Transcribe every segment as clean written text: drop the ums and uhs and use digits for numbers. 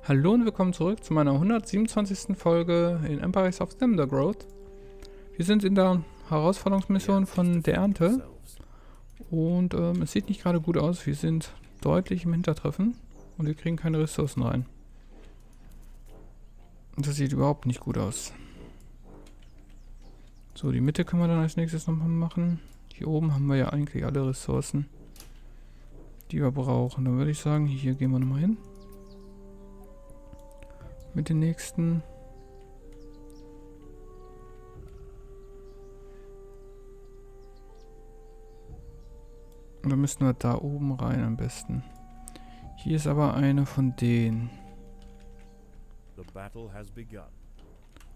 Hallo und willkommen zurück zu meiner 127. Folge in Empire of Undergrowth. Wir sind in der Herausforderungsmission von der Ernte und es sieht nicht gerade gut aus. Wir sind deutlich im Hintertreffen und wir kriegen keine Ressourcen rein. Das sieht überhaupt nicht gut aus. So, die Mitte können wir dann als nächstes nochmal machen. Hier oben haben wir ja eigentlich alle Ressourcen, die wir brauchen. Dann würde ich sagen, hier gehen wir nochmal hin. Mit den nächsten. Und dann müssten wir da oben rein am besten. Hier ist aber eine von denen. Und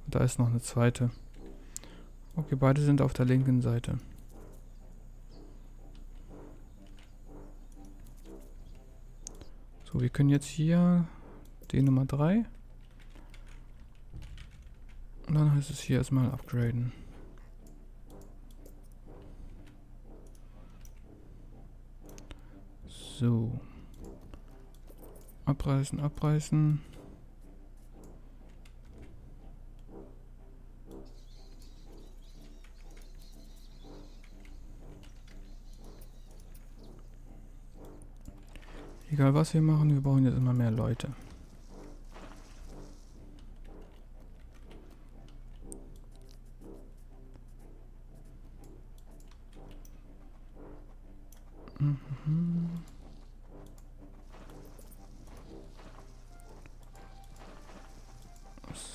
da ist noch eine zweite. Okay, beide sind auf der linken Seite. So, wir können jetzt hier den Nummer 3. Und dann heißt es hier erstmal upgraden. So. Abreißen, abreißen. Egal was wir machen, wir brauchen jetzt immer mehr Leute.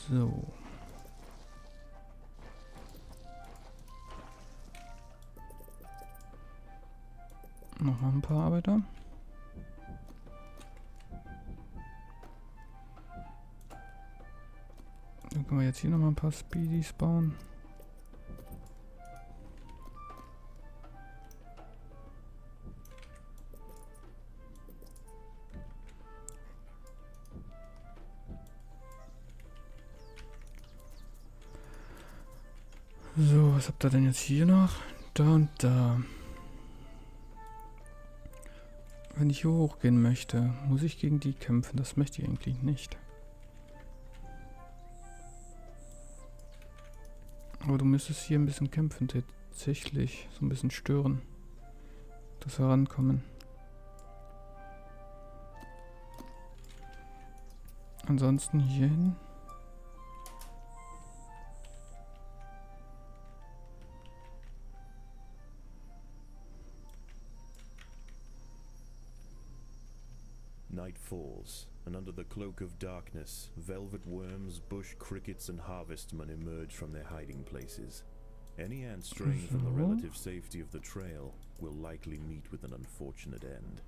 So. Nochmal ein paar Arbeiter. Dann können wir jetzt hier nochmal ein paar Speedies bauen. So, was habt ihr denn jetzt hier noch? Da und da. Wenn ich hier hochgehen möchte, muss ich gegen die kämpfen. Das möchte ich eigentlich nicht. Aber du müsstest hier ein bisschen kämpfen, tatsächlich. So ein bisschen stören. Das Herankommen. Ansonsten hier hin. Night falls, and under the cloak of darkness, velvet worms, bush crickets, and harvestmen emerge from their hiding places. Any ant straying from the relative safety of the trail will likely meet with an unfortunate end.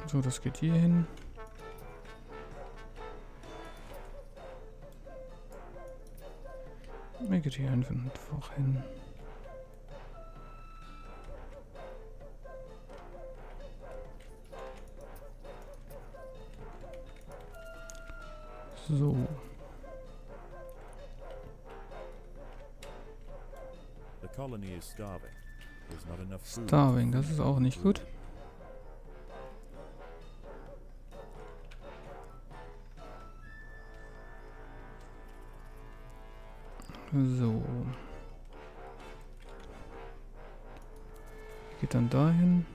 So, das geht hier hin. Mir geht hier einfach hin. So. The colony is starving. There's not enough food. Starving, das ist auch nicht gut. So. Geht dann dahin.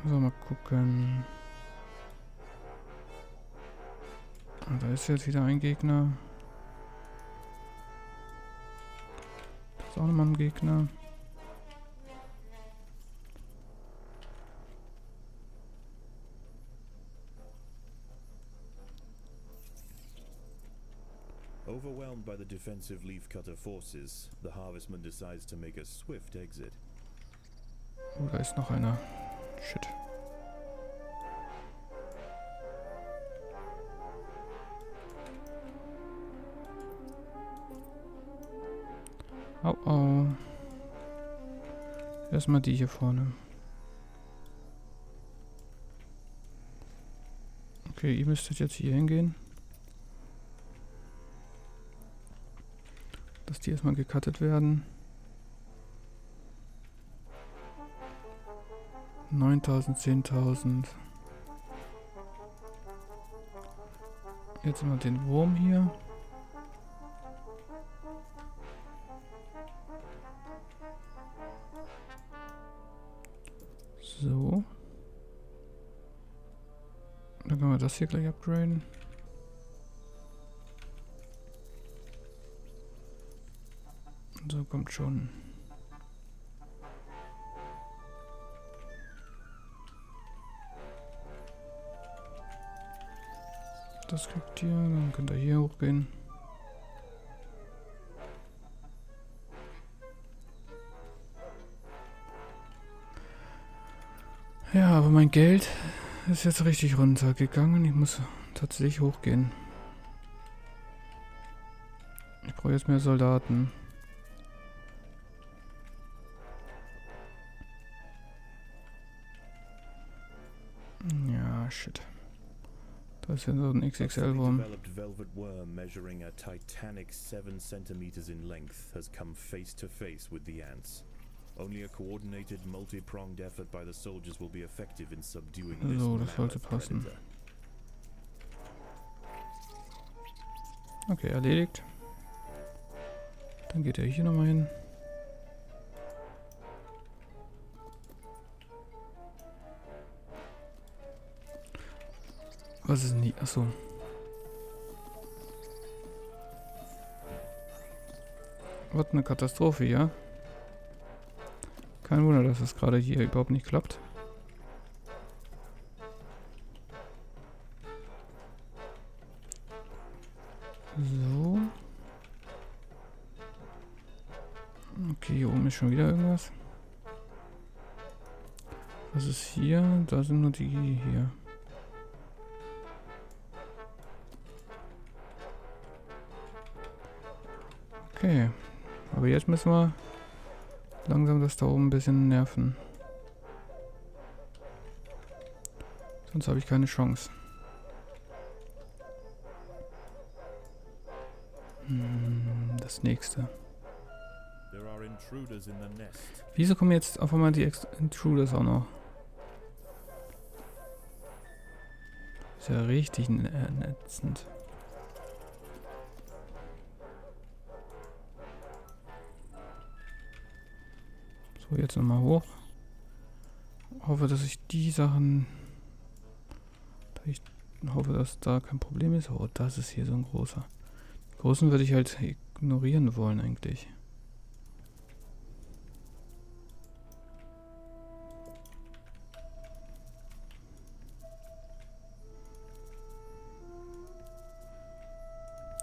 So, mal gucken. Da ist jetzt wieder ein Gegner. Da ist auch nochmal ein Gegner. Overwhelmed by the defensive leafcutter forces, the harvestman decides to make a swift exit. Oh, da ist noch einer. Shit. Au, au. Erstmal die hier vorne. Okay, ihr müsstet jetzt hier hingehen. Dass die erstmal gecuttet werden. 9.000, 10.000. Jetzt immer den Wurm hier. So. Dann können wir das hier gleich upgraden. So, kommt schon. Das kriegt ihr, dann könnt ihr hier hochgehen. Ja, aber mein Geld ist jetzt richtig runtergegangen. Ich muss tatsächlich hochgehen. Ich brauche jetzt mehr Soldaten. Ja, shit. Da ist ja so ein XXL-Wurm. Developed velvet worm measuring a titanic 7 centimeters in length has come face to face with the ants. Only a coordinated, multi-pronged effort by the soldiers will be effective in subduing this So, das sollte mammoth passen. predator. Okay, erledigt. Dann geht er hier nochmal hin. Was ist denn die? Achso. Was eine Katastrophe, ja? Kein Wunder, dass das gerade hier überhaupt nicht klappt. So. Okay, hier oben ist schon wieder irgendwas. Was ist hier? Da sind nur die hier. Okay. Aber jetzt müssen wir langsam das da oben ein bisschen nerven. Sonst habe ich keine Chance. Das nächste. There are intruders in the nest. Wieso kommen jetzt auf einmal die Intruders auch noch? Ist ja richtig ätzend. So, jetzt nochmal hoch. Hoffe, dass ich die Sachen... Ich hoffe, dass da kein Problem ist. Oh, das ist hier so ein großer. Den großen würde ich halt ignorieren wollen eigentlich.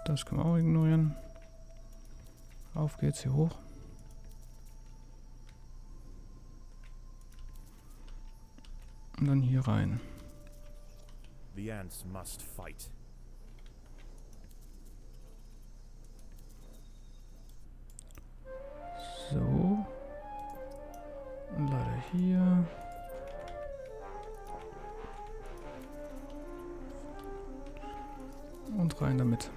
Das können wir auch ignorieren. Auf geht's hier hoch. Und dann hier rein. The ants must fight. So. Und leider hier. Und rein damit.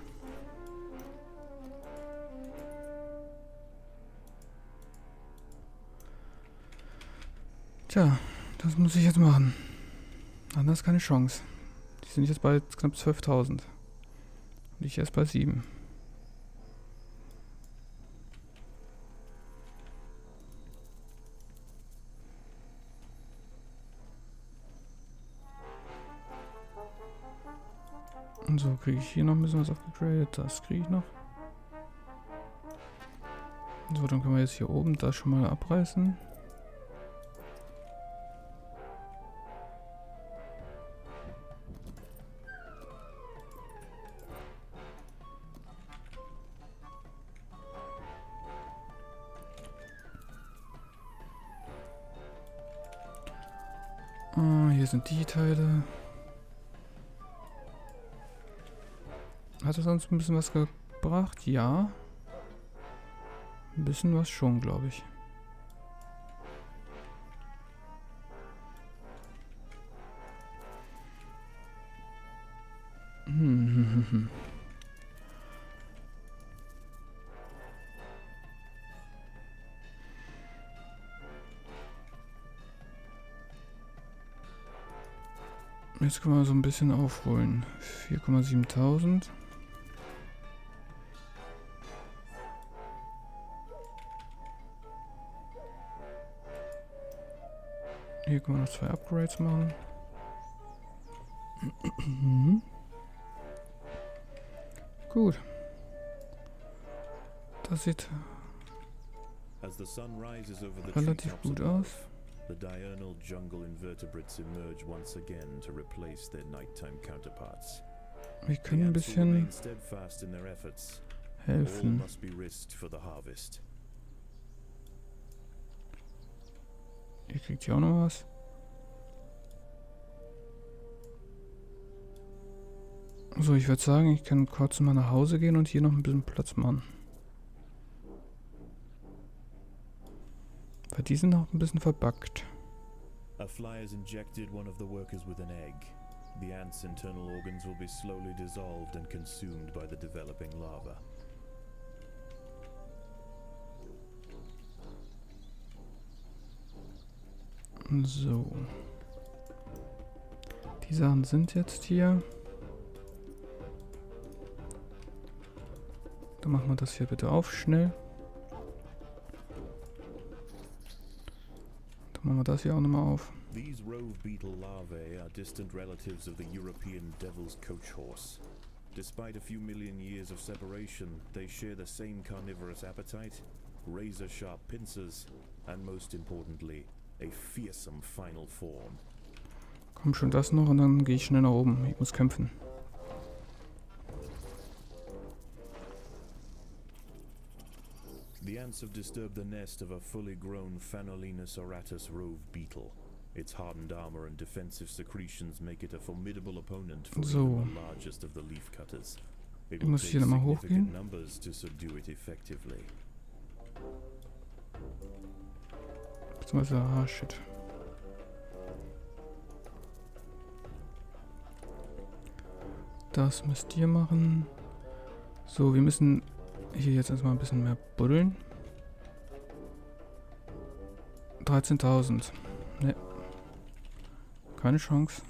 Tja, das muss ich jetzt machen. Anders keine Chance. Die sind jetzt bei knapp 12.000. Und ich erst bei 7. Und so kriege ich hier noch ein bisschen was aufgegradet. Das kriege ich noch. So, dann können wir jetzt hier oben das schon mal abreißen. Hier sind die Teile. Hat es uns ein bisschen was gebracht? Ja. Ein bisschen was schon, glaube ich. Jetzt können wir so ein bisschen aufholen. 4,7.000. Hier können wir noch 2 Upgrades machen. Gut. Das sieht relativ gut aus. The diurnal jungle invertebrates emerge once again to replace their nighttime counterparts. Wir können ein bisschen Steadfast in their efforts. All helfen. must be risked for the harvest. Ihr kriegt hier auch noch was. So, ich würde sagen, ich kann kurz mal nach Hause gehen und hier noch ein bisschen Platz machen. Weil die sind noch ein bisschen verbuggt. A fly has injected one of the workers with an egg. The ant's internal organs will be slowly dissolved and consumed by the developing larva. So. Die Sachen sind jetzt hier. Dann machen wir das hier bitte auf, schnell. Dann machen wir das hier auch nochmal auf. These rove beetle larvae are distant relatives of the European devil's coach horse. Despite a few million years of separation, they share the same carnivorous appetite, razor-sharp pincers, and most importantly, a fearsome final form. Komm schon das noch und dann gehe ich schnell nach oben. Ich muss kämpfen. The ants have disturbed the nest of a fully grown Phanolinus auratus rove beetle. Its hardened armor and defensive secretions make it a formidable opponent for even the largest of the leaf cutters. It will take significant numbers to subdue it effectively. Beziehungsweise, shit. Das müsst ihr machen. So, wir müssen hier jetzt erstmal ein bisschen mehr buddeln. 13.000. Ne. Keine Chance.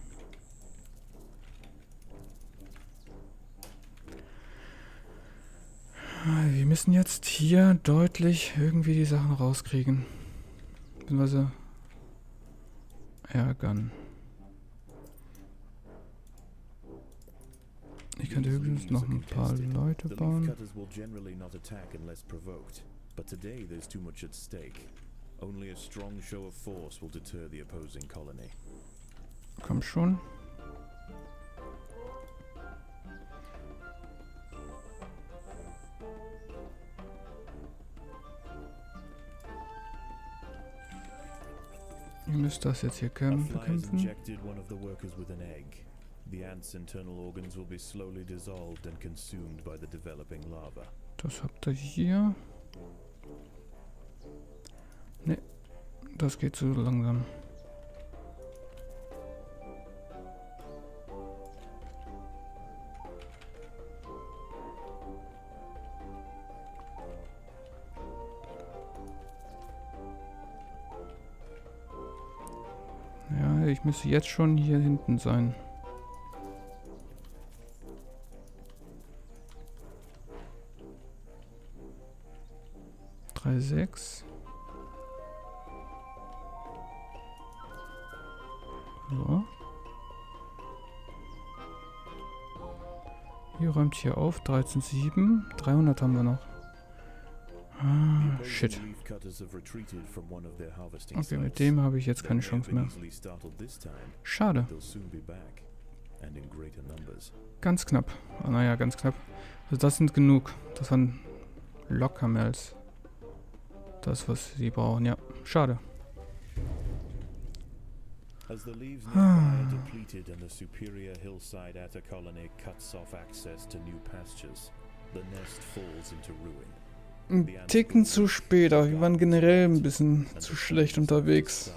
Wir müssen jetzt hier deutlich irgendwie die Sachen rauskriegen. Beziehungsweise ärgern. Ich könnte höchstens noch ein paar Leute bauen. But today there's too much at stake. Only a strong show of force will deter the opposing colony. Komm schon. Ihr müsst das jetzt hier bekämpfen. The ant's internal organs will be slowly dissolved and consumed by the developing larva. Das habt ihr hier. Ne, das geht zu langsam. Ja, ich müsste jetzt schon hier hinten sein. Sechs. So. Hier räumt hier auf. 13,7. 300 haben wir noch. Ah, shit. Okay, mit dem habe ich jetzt keine Chance mehr. Schade. Ganz knapp. Ah, naja, ganz knapp. Also das sind genug. Das waren locker mehr als das, was sie brauchen, ja. Schade. As the leaves nearby are depleted and the superior hillside at a colony cuts off access to new pastures, the nest falls into ruin. Ein Ticken zu spät, aber wir waren generell ein bisschen zu schlecht unterwegs.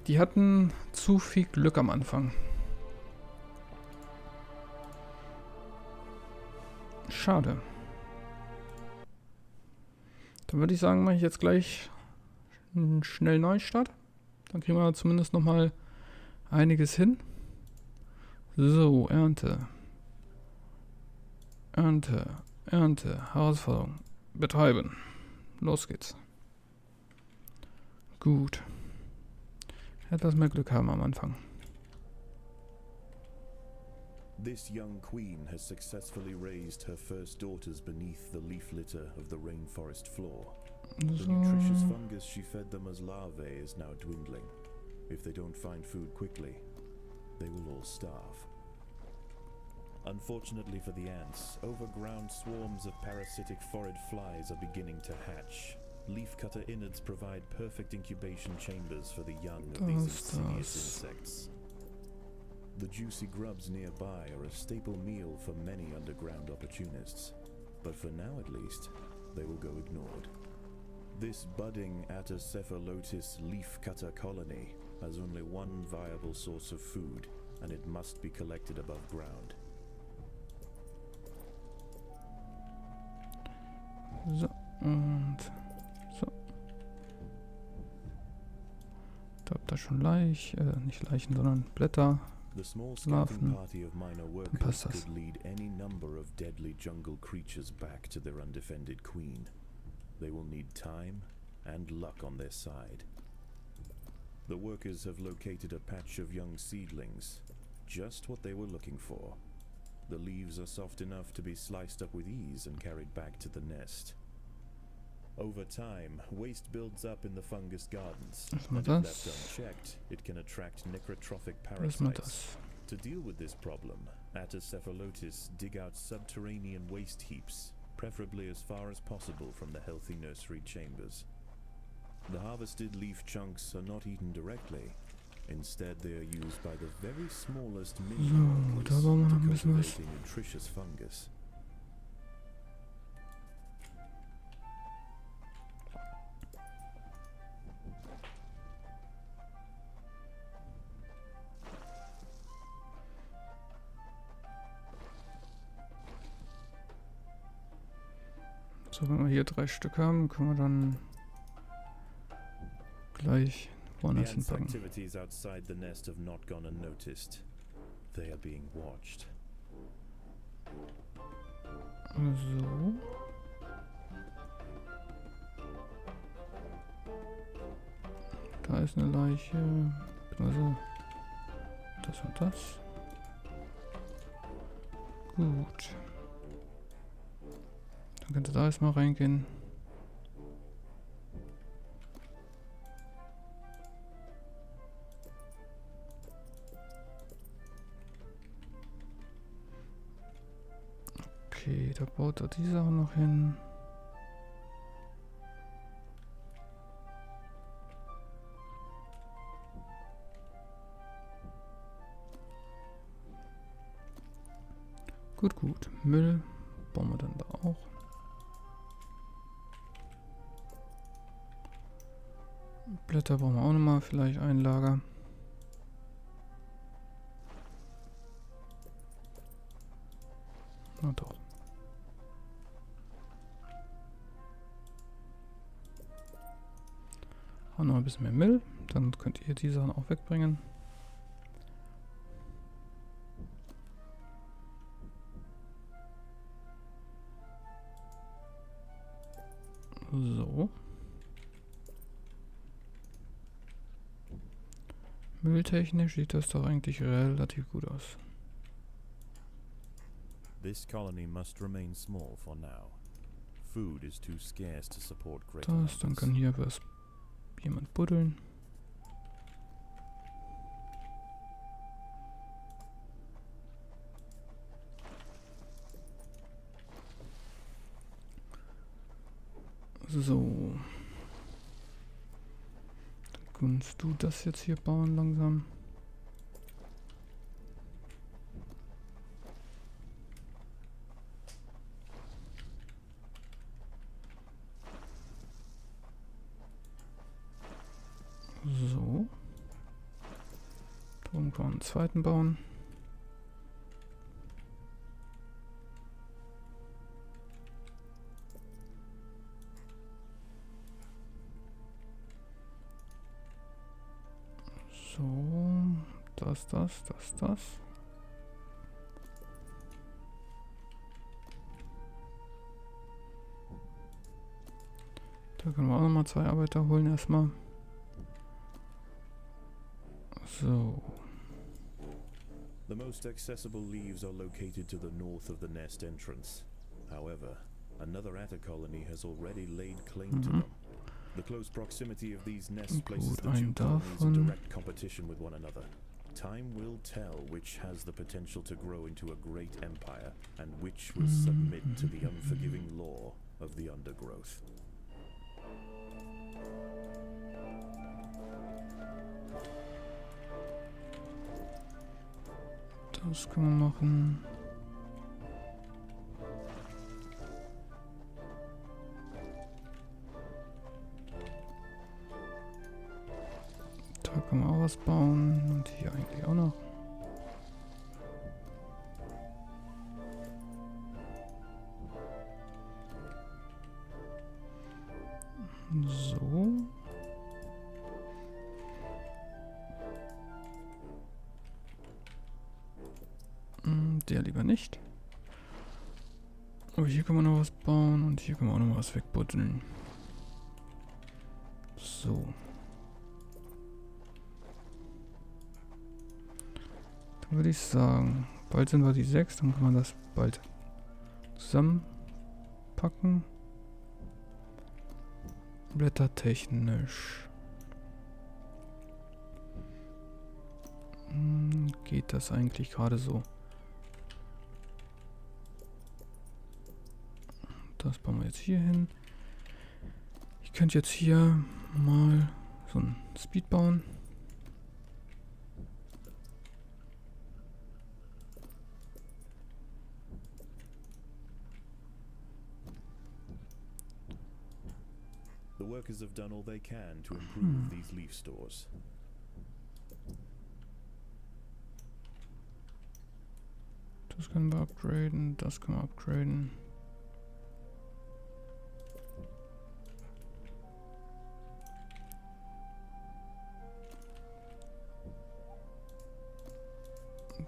Die hatten zu viel Glück am Anfang. Schade. Dann würde ich sagen, mache ich jetzt gleich einen schnellen Neustart. Dann kriegen wir zumindest nochmal einiges hin. So, Ernte. Ernte. Herausforderung. Betreiben. Los geht's. Gut. Etwas mehr Glück haben am Anfang. This young queen has successfully raised her first daughters beneath the leaf litter of the rainforest floor. The nutritious fungus she fed them as larvae is now dwindling. If they don't find food quickly, they will all starve. Unfortunately for the ants, overground swarms of parasitic phorid flies are beginning to hatch. Leafcutter innards provide perfect incubation chambers for the young of these insidious insects. The juicy grubs nearby are a staple meal for many underground opportunists, but for now at least, they will go ignored. This budding Atacephalotis leafcutter colony has only one viable source of food, and it must be collected above ground. So, und so. Da habt ihr schon nicht Leichen, sondern Blätter. The small scouting party of minor workers passt das. could lead any number of deadly jungle creatures back to their undefended queen. They will need time and luck on their side. The workers have located a patch of young seedlings, just what they were looking for. The leaves are soft enough to be sliced up with ease and carried back to the nest. Over time, waste builds up in the fungus gardens, and if left unchecked, it can attract necrotrophic parasites. To deal with this problem, Atacephalotis dig out subterranean waste heaps, preferably as far as possible from the healthy nursery chambers. The harvested leaf chunks are not eaten directly. Instead, they are used by the very smallest mini to cultivate a nutritious fungus. So, wenn wir hier 3 Stück haben, können wir dann gleich woanders hinpacken. Activities outside the nest have not gone unnoticed. They are being watched. So. Da ist eine Leiche. Also das und das. Gut. Dann könnte da erstmal reingehen. Okay, da baut er die Sachen noch hin. Gut. Müll bauen wir dann da auch. Blätter brauchen wir auch nochmal, vielleicht ein Lager. Na doch. Auch noch ein bisschen mehr Müll. Dann könnt ihr die Sachen auch wegbringen. So. Mülltechnisch sieht das doch eigentlich relativ gut aus. This colony must remain small for now. Food is too scarce to support great Das, dann kann hier was jemand buddeln. So. Dann kannst du das jetzt hier bauen langsam. So. Oben kann man einen zweiten bauen. So, das. Da können wir auch nochmal 2 Arbeiter holen erstmal. So. The most accessible leaves are located to the north of the nest entrance. However, another Ernte colony has already laid claim to them. The close proximity of these nests places the two colonies in direct competition with one another. Time will tell which has the potential to grow into a great empire and which will submit to the unforgiving law of the Undergrowth. Das können wir machen. Da können wir auch was bauen. Und hier eigentlich auch noch. So. Der lieber nicht. Aber hier können wir noch was bauen und hier können wir auch noch was wegbuddeln. So. Dann würde ich sagen, bald sind wir die 6, dann kann man das bald zusammenpacken. Blättertechnisch. Geht das eigentlich gerade so? Das bauen wir jetzt hier hin. Ich könnte jetzt hier mal so ein Speed bauen. The workers have done all they can to improve these leaf stores. Das können wir upgraden, das können wir upgraden.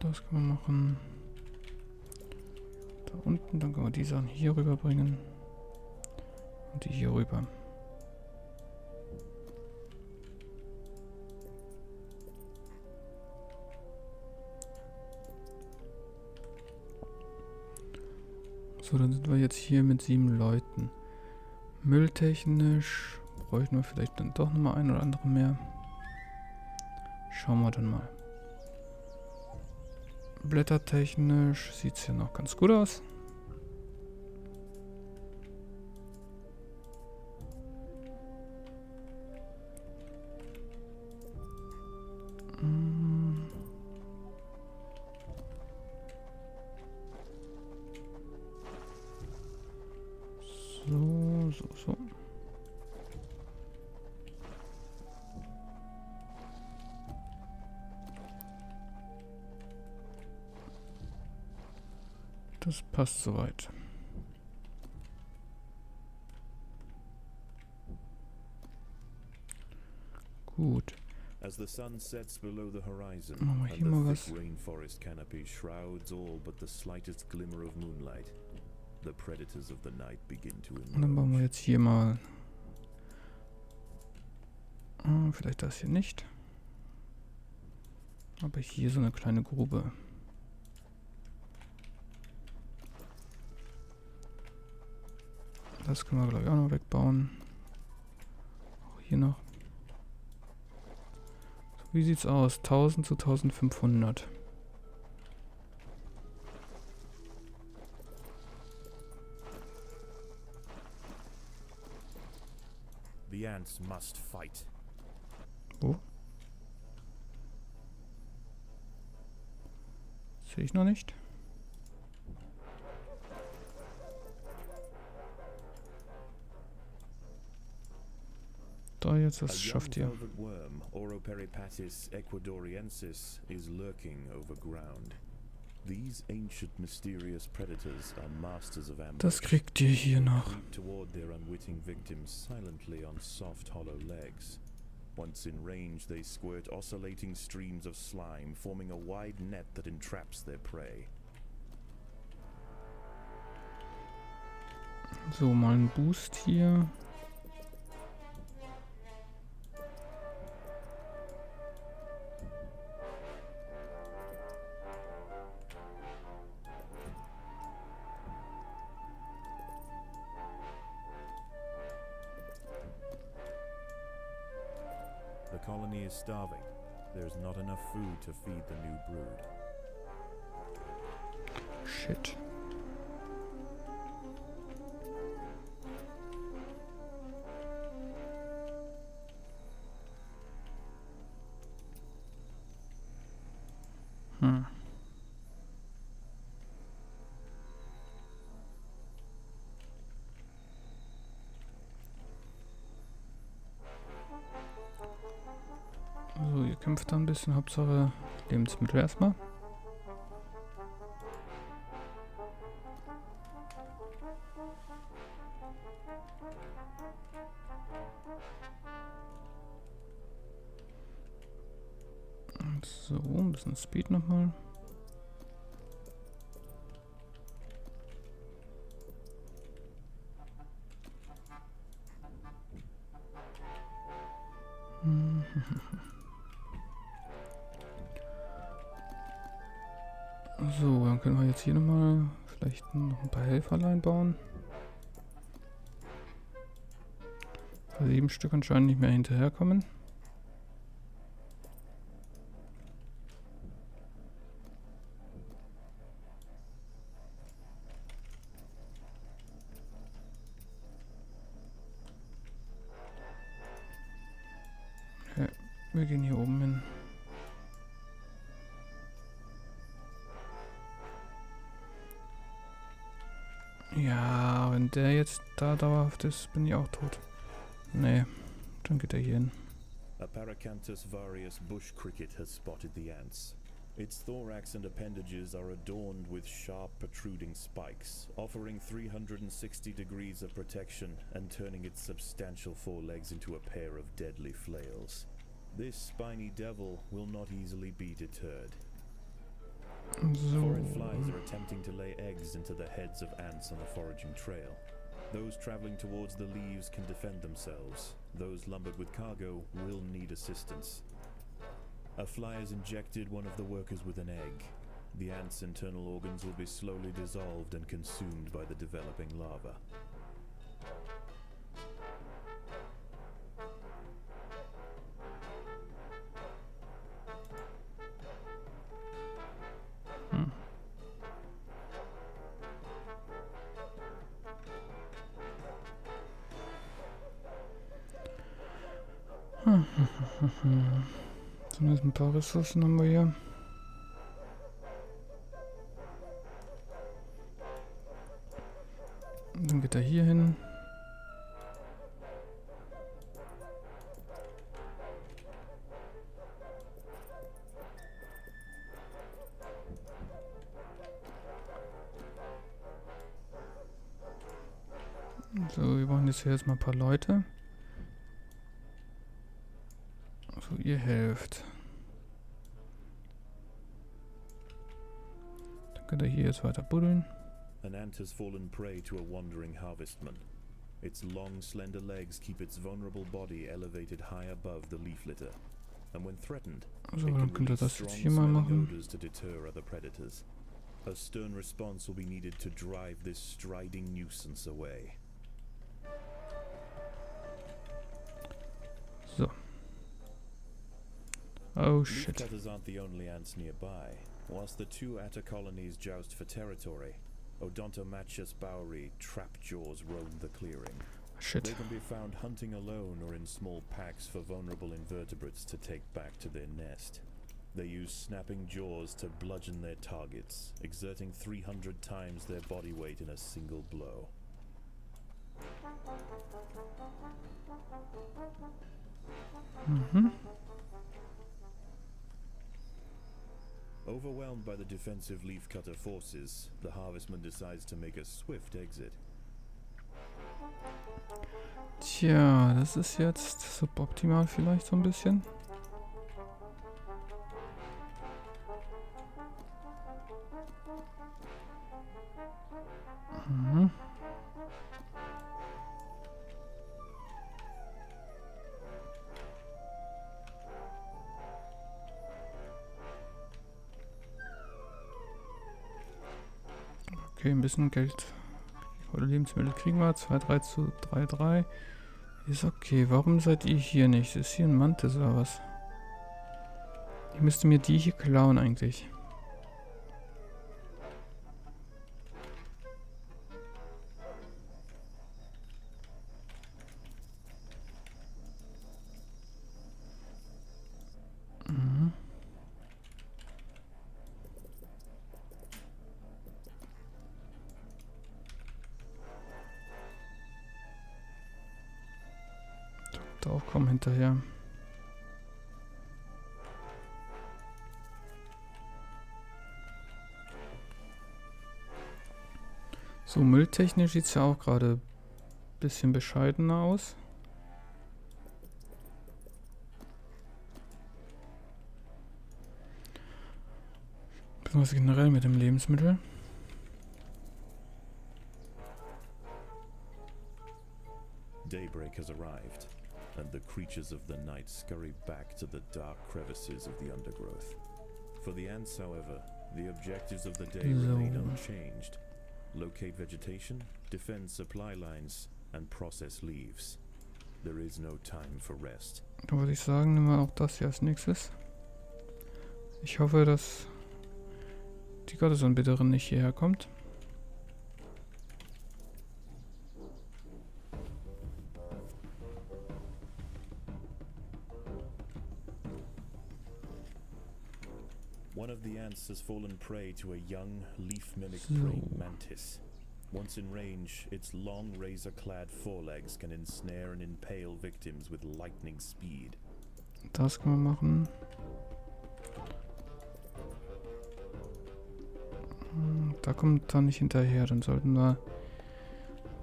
Das können wir machen. Da unten, dann können wir die Sachen hier rüber bringen. Und die hier rüber. So, dann sind wir jetzt hier mit 7 Leuten. Mülltechnisch bräuchten wir vielleicht dann doch nochmal ein oder andere mehr. Schauen wir dann mal. Blättertechnisch sieht es hier noch ganz gut aus. So. Das passt soweit. Gut. As the sun sets below the horizon, Machen wir hier and mal the was. thick rainforest canopy shrouds all but the slightest glimmer of moonlight, the predators of the night begin to Und dann bauen wir emerge. jetzt hier mal. Vielleicht das hier nicht. Aber hier so eine kleine Grube. Das können wir, glaube ich, auch noch wegbauen. Auch hier noch. So, wie sieht's aus? 1000 zu 1500. The ants must fight. Wo? Sehe ich noch nicht. Da, jetzt, A das young schafft ihr. velvet worm, Oroperipatis ecuadoriensis, is lurking overground. These ancient mysterious predators are masters of ambush. Das kriegt ihr hier They noch. creep toward their unwitting victims silently on soft, hollow legs. Once in range, they squirt oscillating streams of slime, forming a wide net that entraps their prey. So, mal ein Boost hier. The colony is starving. There's not enough food to feed the new brood. Shit. So, ihr kämpft da ein bisschen. Hauptsache Lebensmittel erstmal. So, ein bisschen Speed nochmal. So, dann können wir jetzt hier nochmal vielleicht noch ein paar Helferlein bauen. 7 Stück anscheinend nicht mehr hinterherkommen. Okay, wir gehen hier oben hin. Ja, wenn der jetzt da dauerhaft ist, bin ich auch tot. Nee, dann geht er hier hin. A Paracanthus varius bush cricket has spotted the ants. Its thorax and appendages are adorned with sharp protruding spikes, offering 360 degrees of protection and turning its substantial forelegs into a pair of deadly flails. This spiny devil will not easily be deterred. So. Foreign flies are attempting to lay eggs into the heads of ants on a foraging trail. Those traveling towards the leaves can defend themselves. Those lumbered with cargo will need assistance. A fly has injected one of the workers with an egg. The ant's internal organs will be slowly dissolved and consumed by the developing larva. Zumindest ein paar Ressourcen haben wir hier. Dann geht er hier hin. So, wir brauchen jetzt hier erstmal ein paar Leute. So, ihr helft. Dann könnt ihr hier jetzt weiter buddeln. An ant has fallen prey to a wandering harvestman. Its long, slender legs keep its vulnerable body elevated high above the leaf litter. And when threatened, So, it dann can könnt ihr release das jetzt strong hier mal smelling machen. odors to deter other predators. A stern response will be needed to drive this striding nuisance away. So. Oh Leaf shit. cutters aren't the only ants nearby. Whilst the two atta colonies joust for territory, Odontomachus bauri trap jaws roam the clearing. Shit. They can be found hunting alone or in small packs for vulnerable invertebrates to take back to their nest. They use snapping jaws to bludgeon their targets, exerting 300 times their body weight in a single blow. Mhm. Overwhelmed by the defensive leafcutter forces, the harvestman decides to make a swift exit. Tja, das ist jetzt suboptimal vielleicht so ein bisschen. Mhm. Okay, ein bisschen Geld oder Lebensmittel kriegen wir. 2,3 zu 3,3. Ist okay. Warum seid ihr hier nicht? Ist hier ein Mantis oder was? Ich müsste mir die hier klauen eigentlich. Mhm. Da auch kaum hinterher. So, mülltechnisch sieht es ja auch gerade ein bisschen bescheidener aus. Was generell mit dem Lebensmittel. Daybreak has arrived, and the creatures of the night scurry back to the dark crevices of the undergrowth. For the ants, however, the objectives of the day remain unchanged. Locate vegetation, defend supply lines, and process leaves. There is no time for rest. Da würde ich sagen, nehmen wir auch das hier als nächstes. Ich hoffe, dass die Gottesanbeterin nicht hierher kommt. One of the ants has fallen prey to a young, leaf-mimic praying mantis. Once in range, its long, razor-clad forelegs can ensnare and impale victims with lightning speed. Das können wir machen. Da kommt er nicht hinterher. Dann sollten wir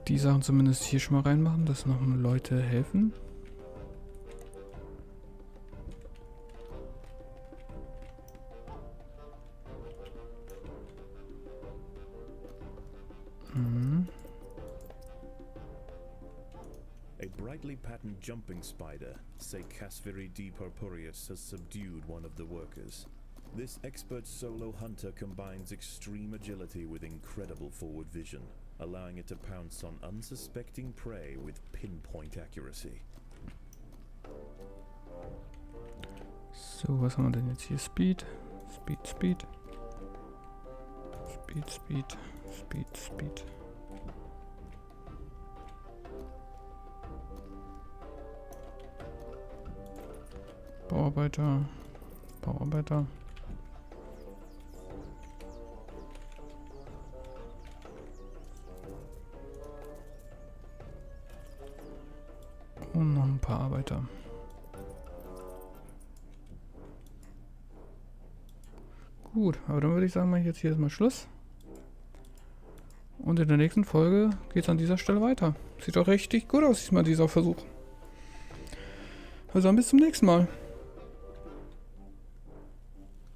die Sachen zumindest hier schon mal reinmachen, dass noch Leute helfen. A brightly patterned jumping spider, Casveri D. purpureus, has subdued one of the workers. This expert solo hunter combines extreme agility with incredible forward vision, allowing it to pounce on unsuspecting prey with pinpoint accuracy. So, was haben wir denn jetzt hier? Speed. Speed, Speed. Speed, Speed. Speed, Speed. Bauarbeiter. Bauarbeiter. Und noch ein paar Arbeiter. Gut, aber dann würde ich sagen, mache ich jetzt hier erstmal Schluss. Und in der nächsten Folge geht es an dieser Stelle weiter. Sieht doch richtig gut aus, diesmal dieser Versuch. Also dann bis zum nächsten Mal.